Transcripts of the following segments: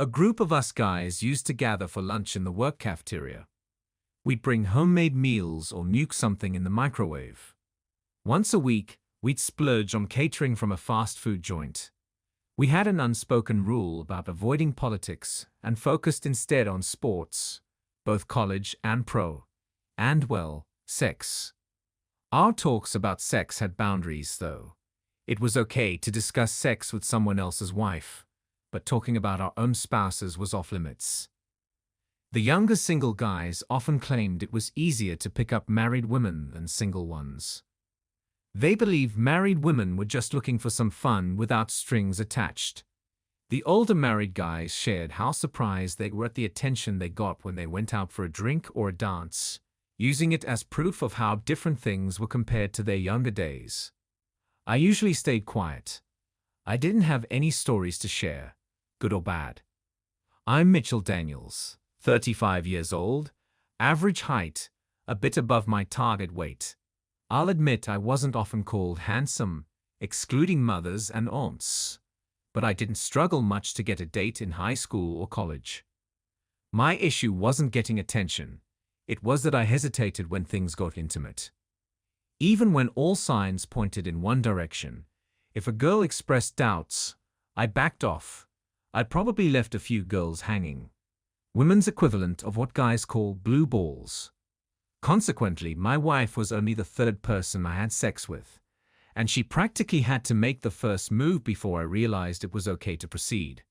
A group of us guys used to gather for lunch in the work cafeteria. We'd bring homemade meals or nuke something in the microwave. Once a week, we'd splurge on catering from a fast food joint. We had an unspoken rule about avoiding politics and focused instead on sports, both college and pro, and, well, sex. Our talks about sex had boundaries, though. It was okay to discuss sex with someone else's wife, but talking about our own spouses was off limits. The younger single guys often claimed it was easier to pick up married women than single ones. They believed married women were just looking for some fun without strings attached. The older married guys shared how surprised they were at the attention they got when they went out for a drink or a dance, using it as proof of how different things were compared to their younger days. I usually stayed quiet. I didn't have any stories to share, good or bad. I'm Mitchell Daniels, 35 years old, average height, a bit above my target weight. I'll admit I wasn't often called handsome, excluding mothers and aunts, but I didn't struggle much to get a date in high school or college. My issue wasn't getting attention. It was that I hesitated when things got intimate. Even when all signs pointed in one direction, if a girl expressed doubts, I backed off. I'd probably left a few girls hanging. Women's equivalent of what guys call blue balls. Consequently, my wife was only the third person I had sex with, and she practically had to make the first move before I realized it was okay to proceed.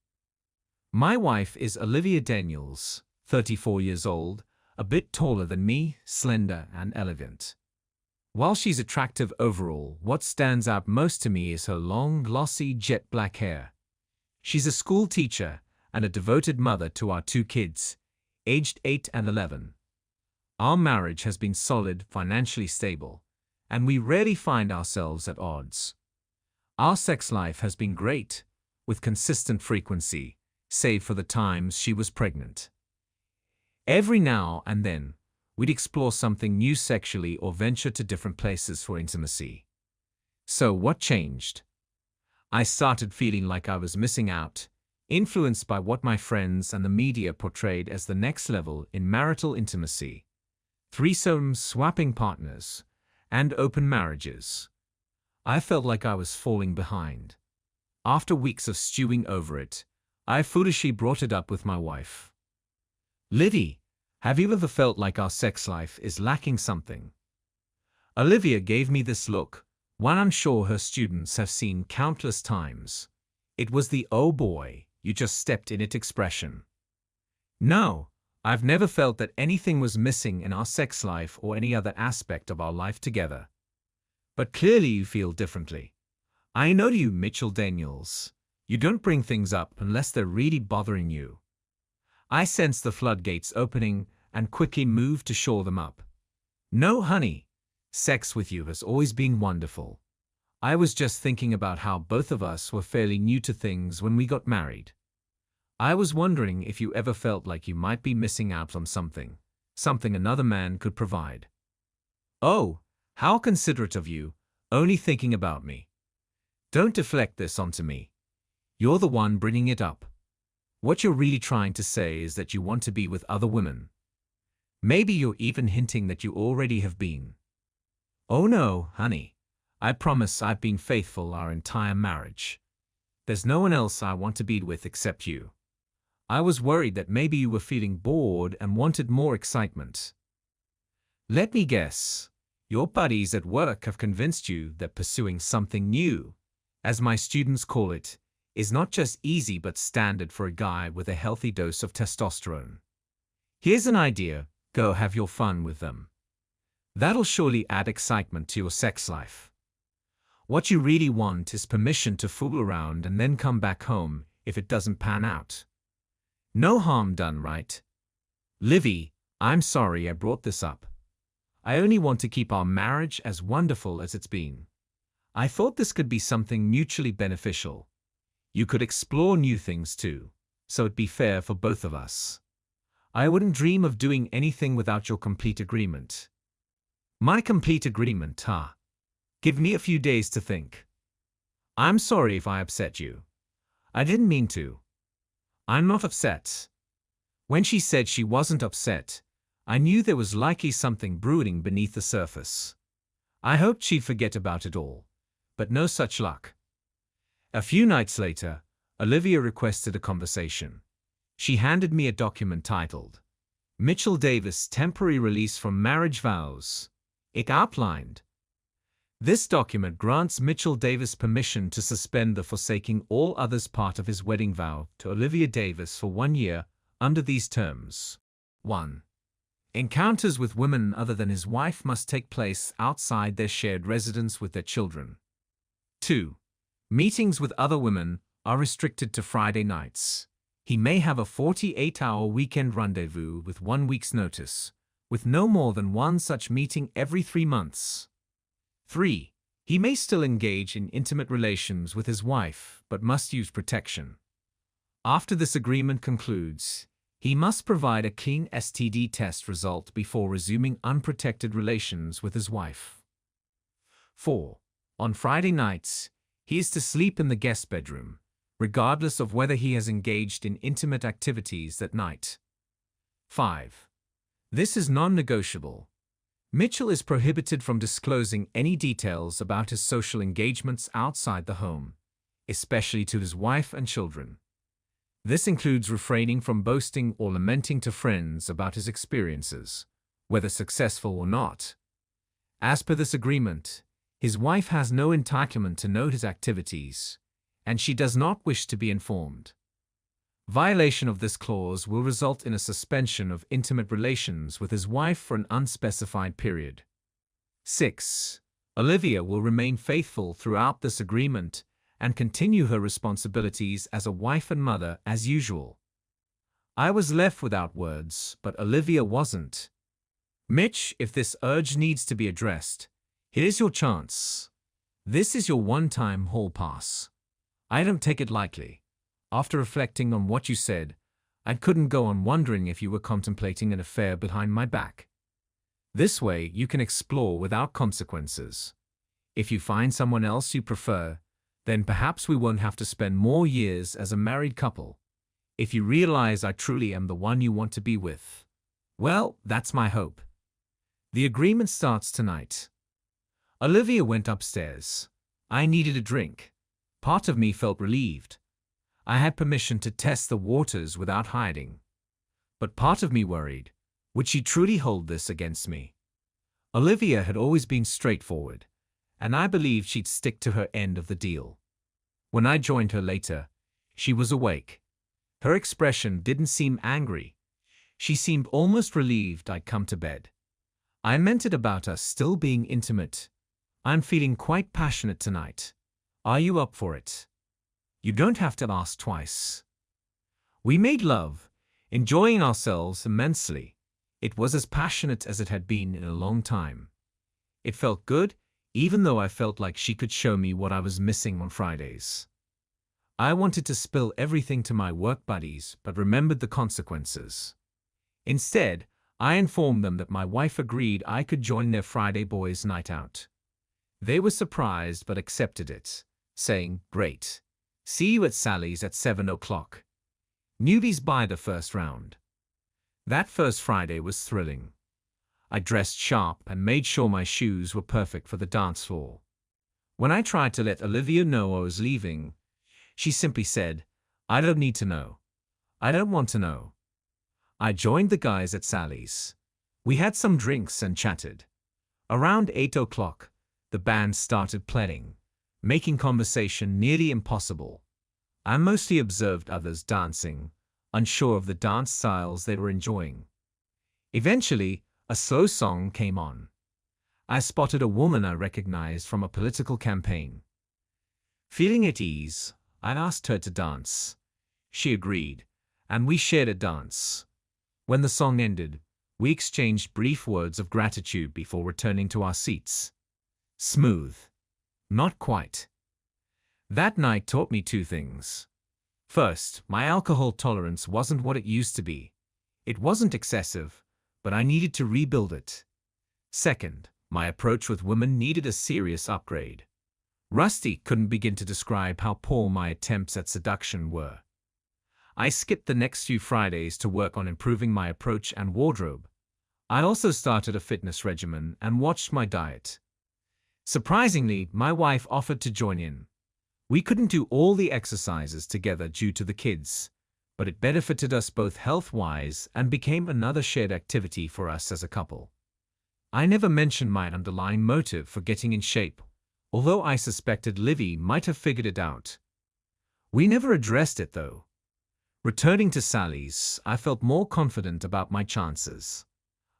My wife is Olivia Daniels, 34 years old, a bit taller than me, slender and elegant. While she's attractive overall, what stands out most to me is her long, glossy, jet black hair. She's a school teacher and a devoted mother to our two kids, aged 8 and 11. Our marriage has been solid, financially stable, and we rarely find ourselves at odds. Our sex life has been great, with consistent frequency, save for the times she was pregnant. Every now and then, we'd explore something new sexually or venture to different places for intimacy. So what changed? I started feeling like I was missing out, influenced by what my friends and the media portrayed as the next level in marital intimacy. Threesomes, swapping partners, and open marriages. I felt like I was falling behind. After weeks of stewing over it, I foolishly brought it up with my wife. Liddy, have you ever felt like our sex life is lacking something? Olivia gave me this look, one I'm sure her students have seen countless times. It was the "oh boy, you just stepped in it" expression. No. I've never felt that anything was missing in our sex life or any other aspect of our life together. But clearly you feel differently. I know you, Mitchell Daniels. You don't bring things up unless they're really bothering you. I sense the floodgates opening and quickly move to shore them up. No, honey. Sex with you has always been wonderful. I was just thinking about how both of us were fairly new to things when we got married. I was wondering if you ever felt like you might be missing out on something another man could provide. Oh, how considerate of you, only thinking about me. Don't deflect this onto me. You're the one bringing it up. What you're really trying to say is that you want to be with other women. Maybe you're even hinting that you already have been. Oh no, honey. I promise I've been faithful our entire marriage. There's no one else I want to be with except you. I was worried that maybe you were feeling bored and wanted more excitement. Let me guess. Your buddies at work have convinced you that pursuing something new, as my students call it, is not just easy but standard for a guy with a healthy dose of testosterone. Here's an idea, go have your fun with them. That'll surely add excitement to your sex life. What you really want is permission to fool around and then come back home if it doesn't pan out. No harm done, right? Livy, I'm sorry I brought this up. I only want to keep our marriage as wonderful as it's been. I thought this could be something mutually beneficial. You could explore new things too, so it'd be fair for both of us. I wouldn't dream of doing anything without your complete agreement. My complete agreement, huh? Give me a few days to think. I'm sorry if I upset you. I didn't mean to. I'm not upset. When she said she wasn't upset, I knew there was likely something brooding beneath the surface. I hoped she'd forget about it all, but no such luck. A few nights later, Olivia requested a conversation. She handed me a document titled, Mitchell Davis Temporary Release from Marriage Vows. It outlined, this document grants Mitchell Davis permission to suspend the forsaking all others part of his wedding vow to Olivia Davis for 1 year under these terms. 1. Encounters with women other than his wife must take place outside their shared residence with their children. 2. Meetings with other women are restricted to Friday nights. He may have a 48-hour weekend rendezvous with 1 week's notice, with no more than one such meeting every 3 months. 3. He may still engage in intimate relations with his wife, but must use protection. After this agreement concludes, he must provide a clean STD test result before resuming unprotected relations with his wife. 4. On Friday nights, he is to sleep in the guest bedroom, regardless of whether he has engaged in intimate activities that night. 5. This is non-negotiable. Mitchell is prohibited from disclosing any details about his social engagements outside the home, especially to his wife and children. This includes refraining from boasting or lamenting to friends about his experiences, whether successful or not. As per this agreement, his wife has no entitlement to know his activities, and she does not wish to be informed. Violation of this clause will result in a suspension of intimate relations with his wife for an unspecified period. 6. Olivia will remain faithful throughout this agreement and continue her responsibilities as a wife and mother as usual. I was left without words, but Olivia wasn't. Mitch, if this urge needs to be addressed, here's your chance. This is your one-time hall pass. I don't take it lightly. After reflecting on what you said, I couldn't go on wondering if you were contemplating an affair behind my back. This way, you can explore without consequences. If you find someone else you prefer, then perhaps we won't have to spend more years as a married couple. If you realize I truly am the one you want to be with, well, that's my hope. The agreement starts tonight. Olivia went upstairs. I needed a drink. Part of me felt relieved. I had permission to test the waters without hiding. But part of me worried, would she truly hold this against me? Olivia had always been straightforward, and I believed she'd stick to her end of the deal. When I joined her later, she was awake. Her expression didn't seem angry. She seemed almost relieved I'd come to bed. I meant it about us still being intimate. I'm feeling quite passionate tonight. Are you up for it? You don't have to ask twice. We made love, enjoying ourselves immensely. It was as passionate as it had been in a long time. It felt good, even though I felt like she could show me what I was missing on Fridays. I wanted to spill everything to my work buddies, but remembered the consequences. Instead, I informed them that my wife agreed I could join their Friday boys' night out. They were surprised but accepted it, saying, "Great. See you at Sally's at 7 o'clock. Newbies buy the first round." That first Friday was thrilling. I dressed sharp and made sure my shoes were perfect for the dance floor. When I tried to let Olivia know I was leaving, she simply said, "I don't need to know. I don't want to know." I joined the guys at Sally's. We had some drinks and chatted. Around 8 o'clock, the band started playing, making conversation nearly impossible. I mostly observed others dancing, unsure of the dance styles they were enjoying. Eventually, a slow song came on. I spotted a woman I recognized from a political campaign. Feeling at ease, I asked her to dance. She agreed, and we shared a dance. When the song ended, we exchanged brief words of gratitude before returning to our seats. Smooth. Not quite. That night taught me 2 things. First, my alcohol tolerance wasn't what it used to be. It wasn't excessive, but I needed to rebuild it. Second, my approach with women needed a serious upgrade. Rusty couldn't begin to describe how poor my attempts at seduction were. I skipped the next few Fridays to work on improving my approach and wardrobe. I also started a fitness regimen and watched my diet. Surprisingly, my wife offered to join in. We couldn't do all the exercises together due to the kids, but it benefited us both health-wise and became another shared activity for us as a couple. I never mentioned my underlying motive for getting in shape, although I suspected Livy might have figured it out. We never addressed it, though. Returning to Sally's, I felt more confident about my chances.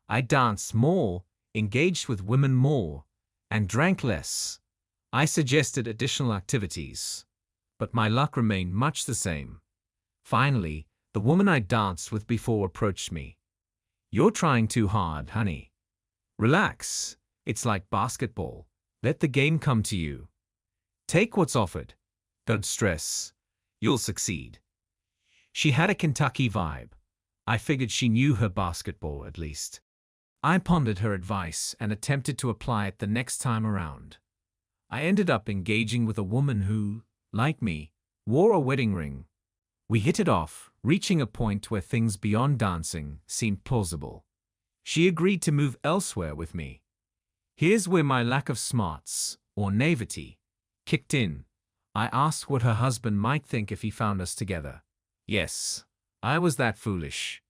I danced more, engaged with women more, and drank less. I suggested additional activities, but my luck remained much the same. Finally, the woman I danced with before approached me. "You're trying too hard, honey. Relax. It's like basketball. Let the game come to you. Take what's offered. Don't stress. You'll succeed." She had a Kentucky vibe. I figured she knew her basketball at least. I pondered her advice and attempted to apply it the next time around. I ended up engaging with a woman who, like me, wore a wedding ring. We hit it off, reaching a point where things beyond dancing seemed plausible. She agreed to move elsewhere with me. Here's where my lack of smarts, or naivety, kicked in. I asked what her husband might think if he found us together. Yes, I was that foolish.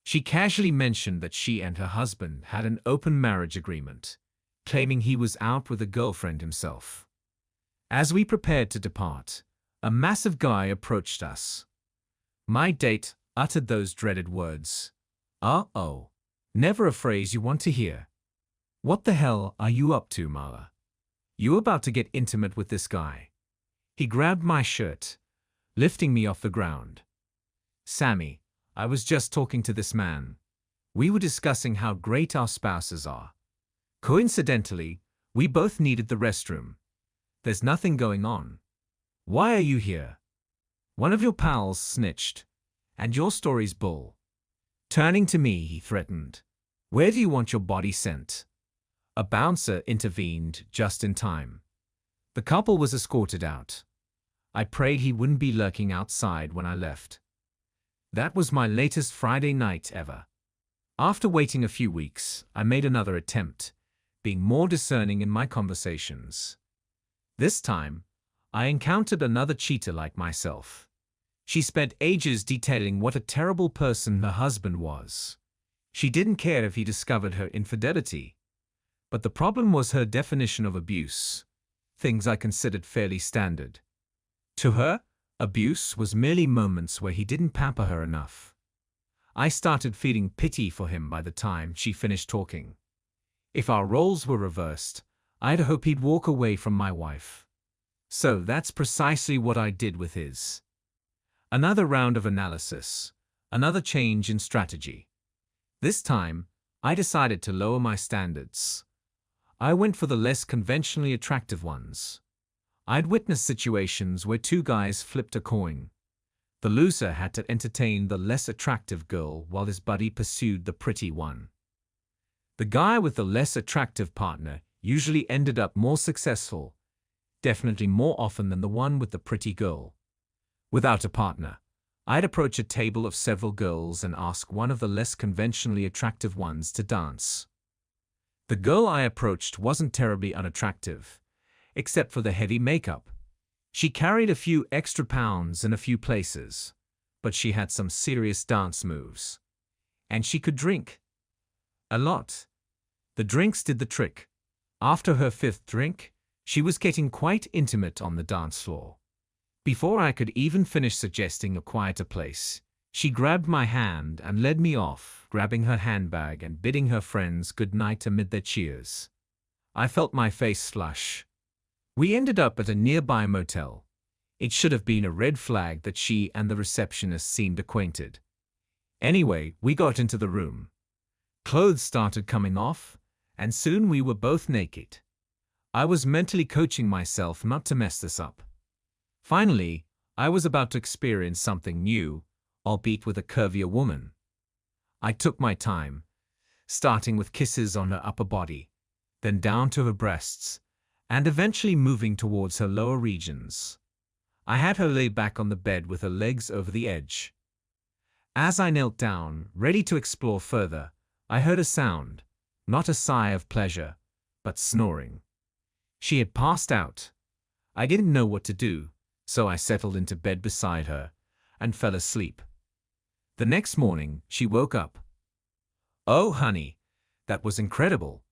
She casually mentioned that she and her husband had an open marriage agreement, claiming he was out with a girlfriend himself. As we prepared to depart, a massive guy approached us. My date uttered those dreaded words. "Uh-oh." Never a phrase you want to hear. "What the hell are you up to, Marla? You about to get intimate with this guy?" He grabbed my shirt, lifting me off the ground. "Sammy, I was just talking to this man. We were discussing how great our spouses are. Coincidentally, we both needed the restroom. There's nothing going on. Why are you here? One of your pals snitched, and your story's bull." Turning to me, he threatened, "Where do you want your body sent?" A bouncer intervened just in time. The couple was escorted out. I prayed he wouldn't be lurking outside when I left. That was my latest Friday night ever. After waiting a few weeks, I made another attempt, being more discerning in my conversations. This time, I encountered another cheater like myself. She spent ages detailing what a terrible person her husband was. She didn't care if he discovered her infidelity. But the problem was her definition of abuse, things I considered fairly standard. To her, abuse was merely moments where he didn't pamper her enough. I started feeling pity for him by the time she finished talking. If our roles were reversed, I'd hope he'd walk away from my wife. So that's precisely what I did with his. Another round of analysis, another change in strategy. This time, I decided to lower my standards. I went for the less conventionally attractive ones. I'd witnessed situations where two guys flipped a coin. The loser had to entertain the less attractive girl while his buddy pursued the pretty one. The guy with the less attractive partner usually ended up more successful, definitely more often than the one with the pretty girl. Without a partner, I'd approach a table of several girls and ask one of the less conventionally attractive ones to dance. The girl I approached wasn't terribly unattractive, except for the heavy makeup. She carried a few extra pounds in a few places, but she had some serious dance moves. And she could drink. A lot. The drinks did the trick. After her fifth drink, she was getting quite intimate on the dance floor. Before I could even finish suggesting a quieter place, she grabbed my hand and led me off, grabbing her handbag and bidding her friends good night amid their cheers. I felt my face flush. We ended up at a nearby motel. It should have been a red flag that she and the receptionist seemed acquainted. Anyway, we got into the room. Clothes started coming off, and soon we were both naked. I was mentally coaching myself not to mess this up. Finally, I was about to experience something new, albeit with a curvier woman. I took my time, starting with kisses on her upper body, then down to her breasts, and eventually moving towards her lower regions. I had her lay back on the bed with her legs over the edge. As I knelt down, ready to explore further, I heard a sound, not a sigh of pleasure, but snoring. She had passed out. I didn't know what to do, so I settled into bed beside her and fell asleep. The next morning, she woke up. "Oh, honey, that was incredible.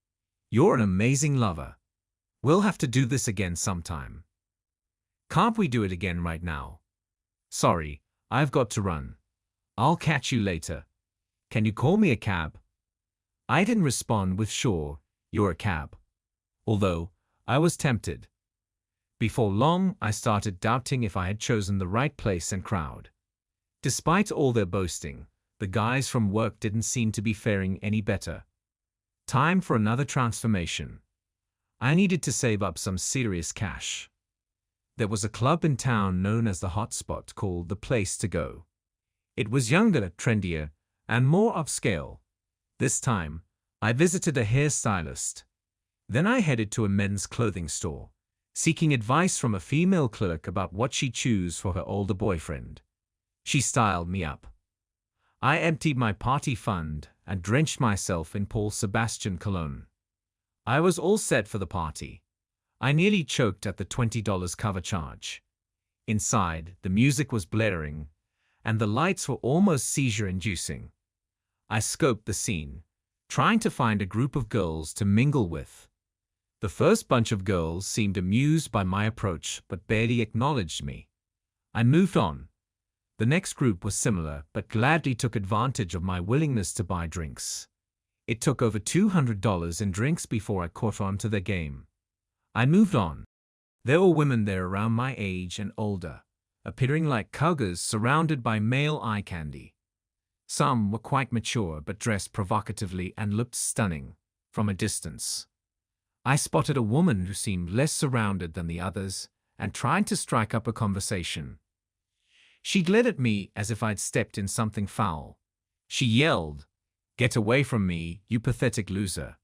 You're an amazing lover. We'll have to do this again sometime." "Can't we do it again right now?" "Sorry, I've got to run. I'll catch you later. Can you call me a cab?" I didn't respond with "Sure, you're a cab," although I was tempted. Before long, I started doubting if I had chosen the right place and crowd. Despite all their boasting, the guys from work didn't seem to be faring any better. Time for another transformation. I needed to save up some serious cash. There was a club in town known as the Hot Spot called The Place to Go. It was younger, trendier, and more upscale. This time, I visited a hairstylist. Then I headed to a men's clothing store, seeking advice from a female clerk about what she'd choose for her older boyfriend. She styled me up. I emptied my party fund and drenched myself in Paul Sebastian cologne. I was all set for the party. I nearly choked at the $20 cover charge. Inside, the music was blaring, and the lights were almost seizure-inducing. I scoped the scene, trying to find a group of girls to mingle with. The first bunch of girls seemed amused by my approach but barely acknowledged me. I moved on. The next group was similar but gladly took advantage of my willingness to buy drinks. It took over $200 in drinks before I caught on to their game. I moved on. There were women there around my age and older, appearing like cougars surrounded by male eye candy. Some were quite mature but dressed provocatively and looked stunning from a distance. I spotted a woman who seemed less surrounded than the others and tried to strike up a conversation. She glared at me as if I'd stepped in something foul. She yelled, "Get away from me, you pathetic loser."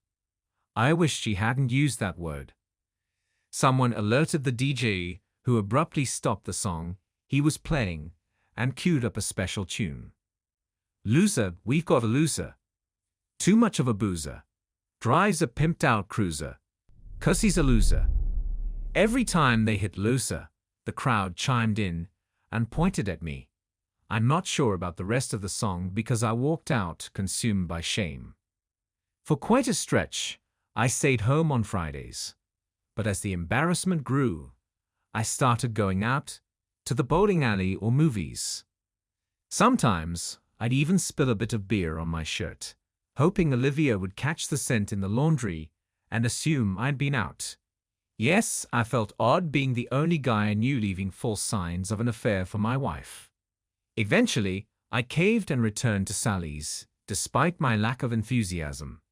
I wished she hadn't used that word. Someone alerted the DJ, who abruptly stopped the song he was playing and queued up a special tune. "Loser, we've got a loser. Too much of a boozer. Drives a pimped-out cruiser. 'Cause he's a loser." Every time they hit loser, the crowd chimed in and pointed at me. I'm not sure about the rest of the song because I walked out consumed by shame. For quite a stretch, I stayed home on Fridays. But as the embarrassment grew, I started going out to the bowling alley or movies. Sometimes, I'd even spill a bit of beer on my shirt, hoping Olivia would catch the scent in the laundry and assume I'd been out. Yes, I felt odd being the only guy I knew leaving false signs of an affair for my wife. Eventually, I caved and returned to Sally's, despite my lack of enthusiasm.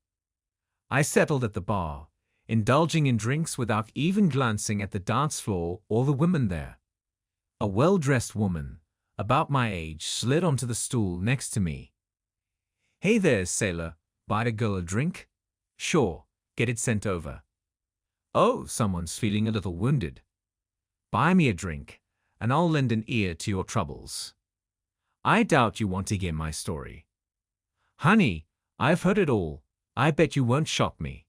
I settled at the bar, indulging in drinks without even glancing at the dance floor or the women there. A well-dressed woman, about my age, slid onto the stool next to me. "Hey there, sailor, buy a girl a drink?" "Sure, get it sent over." "Oh, someone's feeling a little wounded." "Buy me a drink, and I'll lend an ear to your troubles." "I doubt you want to hear my story." "Honey, I've heard it all. I bet you won't shock me."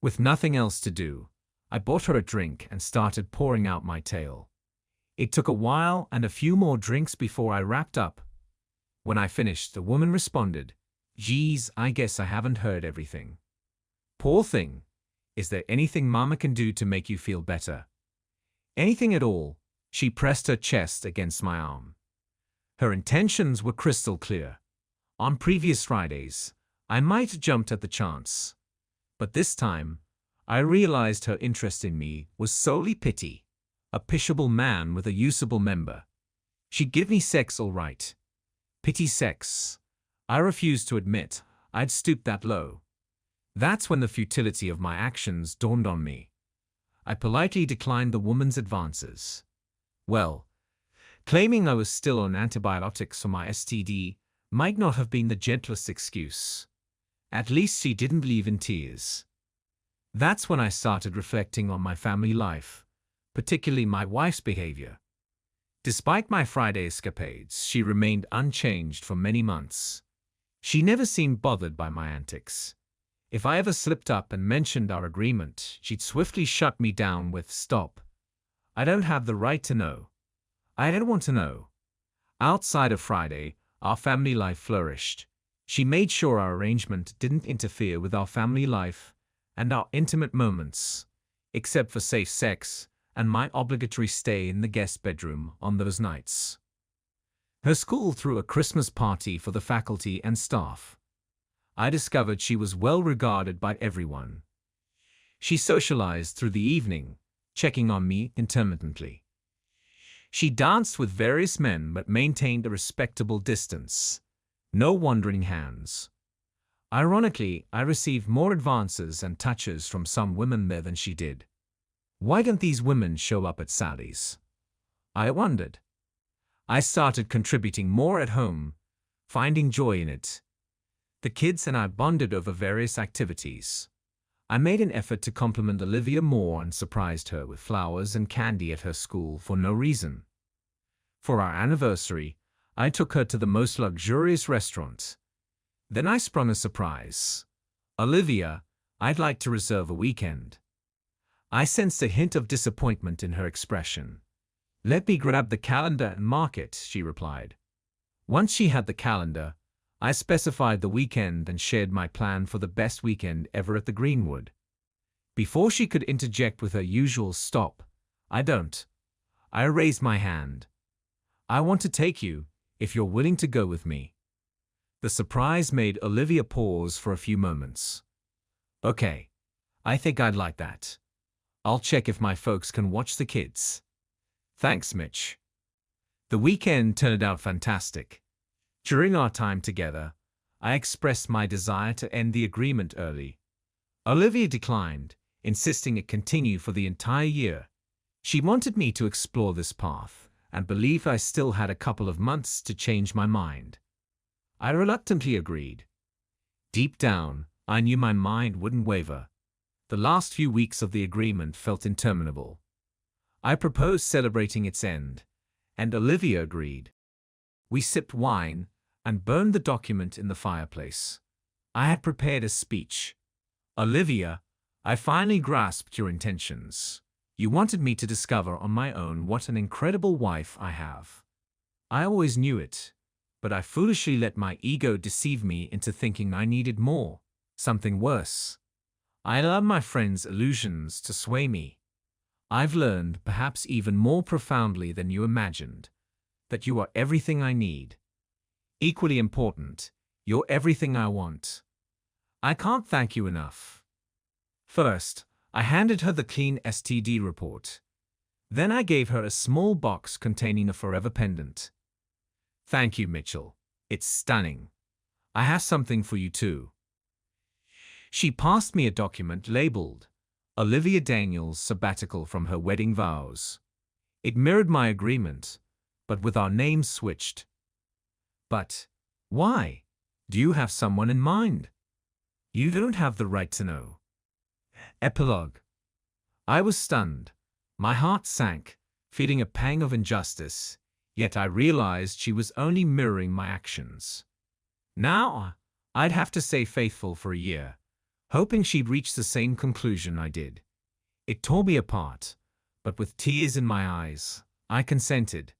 With nothing else to do, I bought her a drink and started pouring out my tale. It took a while and a few more drinks before I wrapped up. When I finished, the woman responded, "Geez, I guess I haven't heard everything." "Poor thing. Is there anything Mama can do to make you feel better?" "Anything at all." She pressed her chest against my arm. Her intentions were crystal clear. On previous Fridays, I might have jumped at the chance. But this time, I realized her interest in me was solely pity. A pishable man with a usable member. She'd give me sex all right. Pity sex. I refused to admit I'd stooped that low. That's when the futility of my actions dawned on me. I politely declined the woman's advances. Well, claiming I was still on antibiotics for my STD might not have been the gentlest excuse. At least she didn't leave in tears. That's when I started reflecting on my family life, particularly my wife's behavior. Despite my Friday escapades, she remained unchanged for many months. She never seemed bothered by my antics. If I ever slipped up and mentioned our agreement, she'd swiftly shut me down with, "Stop. I don't have the right to know. I don't want to know." Outside of Friday, our family life flourished. She made sure our arrangement didn't interfere with our family life and our intimate moments, except for safe sex and my obligatory stay in the guest bedroom on those nights. Her school threw a Christmas party for the faculty and staff. I discovered she was well regarded by everyone. She socialized through the evening, checking on me intermittently. She danced with various men but maintained a respectable distance. No wandering hands. Ironically, I received more advances and touches from some women there than she did. Why don't these women show up at Sally's? I wondered. I started contributing more at home, finding joy in it. The kids and I bonded over various activities. I made an effort to compliment Olivia more and surprised her with flowers and candy at her school for no reason. For our anniversary, I took her to the most luxurious restaurant. Then I sprung a surprise. "Olivia, I'd like to reserve a weekend." I sensed a hint of disappointment in her expression. "Let me grab the calendar and mark it," she replied. Once she had the calendar, I specified the weekend and shared my plan for the best weekend ever at the Greenwood. Before she could interject with her usual "Stop, I don't," I raised my hand. "I want to take you, if you're willing to go with me." The surprise made Olivia pause for a few moments. "Okay, I think I'd like that. I'll check if my folks can watch the kids." "Thanks, Mitch." The weekend turned out fantastic. During our time together, I expressed my desire to end the agreement early. Olivia declined, insisting it continue for the entire year. She wanted me to explore this path and believed I still had a couple of months to change my mind. I reluctantly agreed. Deep down, I knew my mind wouldn't waver. The last few weeks of the agreement felt interminable. I proposed celebrating its end, and Olivia agreed. We sipped wine and burned the document in the fireplace. I had prepared a speech. "Olivia, I finally grasped your intentions. You wanted me to discover on my own what an incredible wife I have. I always knew it, but I foolishly let my ego deceive me into thinking I needed more, something worse. I allowed my friends' illusions to sway me. I've learned, perhaps even more profoundly than you imagined, that you are everything I need. Equally important, you're everything I want. I can't thank you enough." First, I handed her the clean STD report. Then I gave her a small box containing a forever pendant. "Thank you, Mitchell. It's stunning. I have something for you too." She passed me a document labeled Olivia Daniels' sabbatical from her wedding vows. It mirrored my agreement, but with our names switched. "But why? Do you have someone in mind?" "You don't have the right to know." Epilogue. I was stunned. My heart sank, feeling a pang of injustice, yet I realized she was only mirroring my actions. Now, I'd have to stay faithful for a year, hoping she'd reach the same conclusion I did. It tore me apart, but with tears in my eyes, I consented.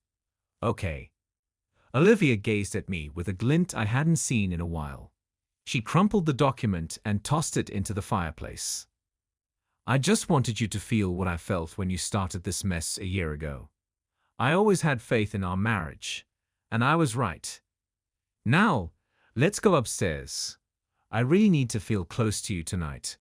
"Okay." Olivia gazed at me with a glint I hadn't seen in a while. She crumpled the document and tossed it into the fireplace. "I just wanted you to feel what I felt when you started this mess a year ago. I always had faith in our marriage, and I was right. Now, let's go upstairs. I really need to feel close to you tonight."